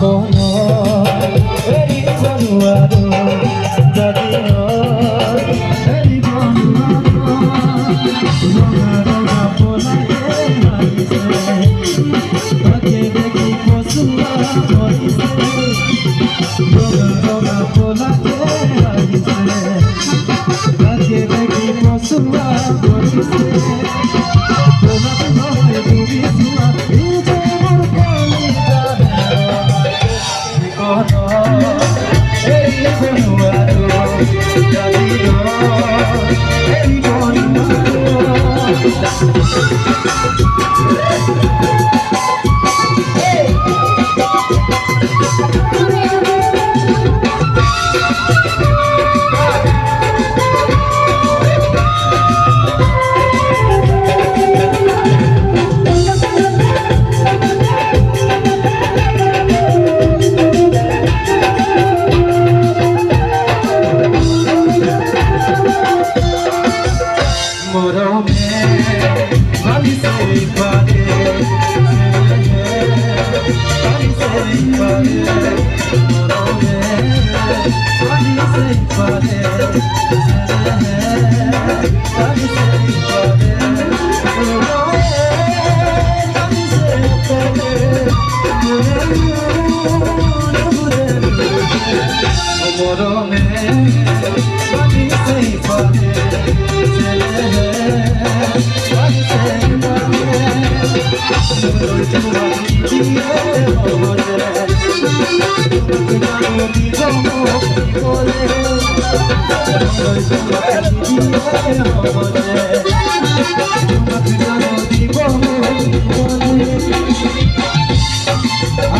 কোনো এরি বনুয়ারো যদি এরি বনুয়ারো রঙা রঙা পোলাকে লাগিছে তাকে দেখি পশুয়া মরিছে রঙা রঙা পোলাকে লাগিছে তাকে দেখি পশুয়া মরিছে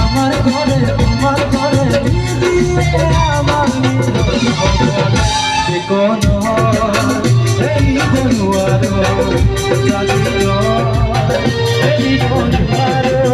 আমার ঘরে তোমার ঘরে আমার কোন এই বনুয়ারো এই বনুয়ারো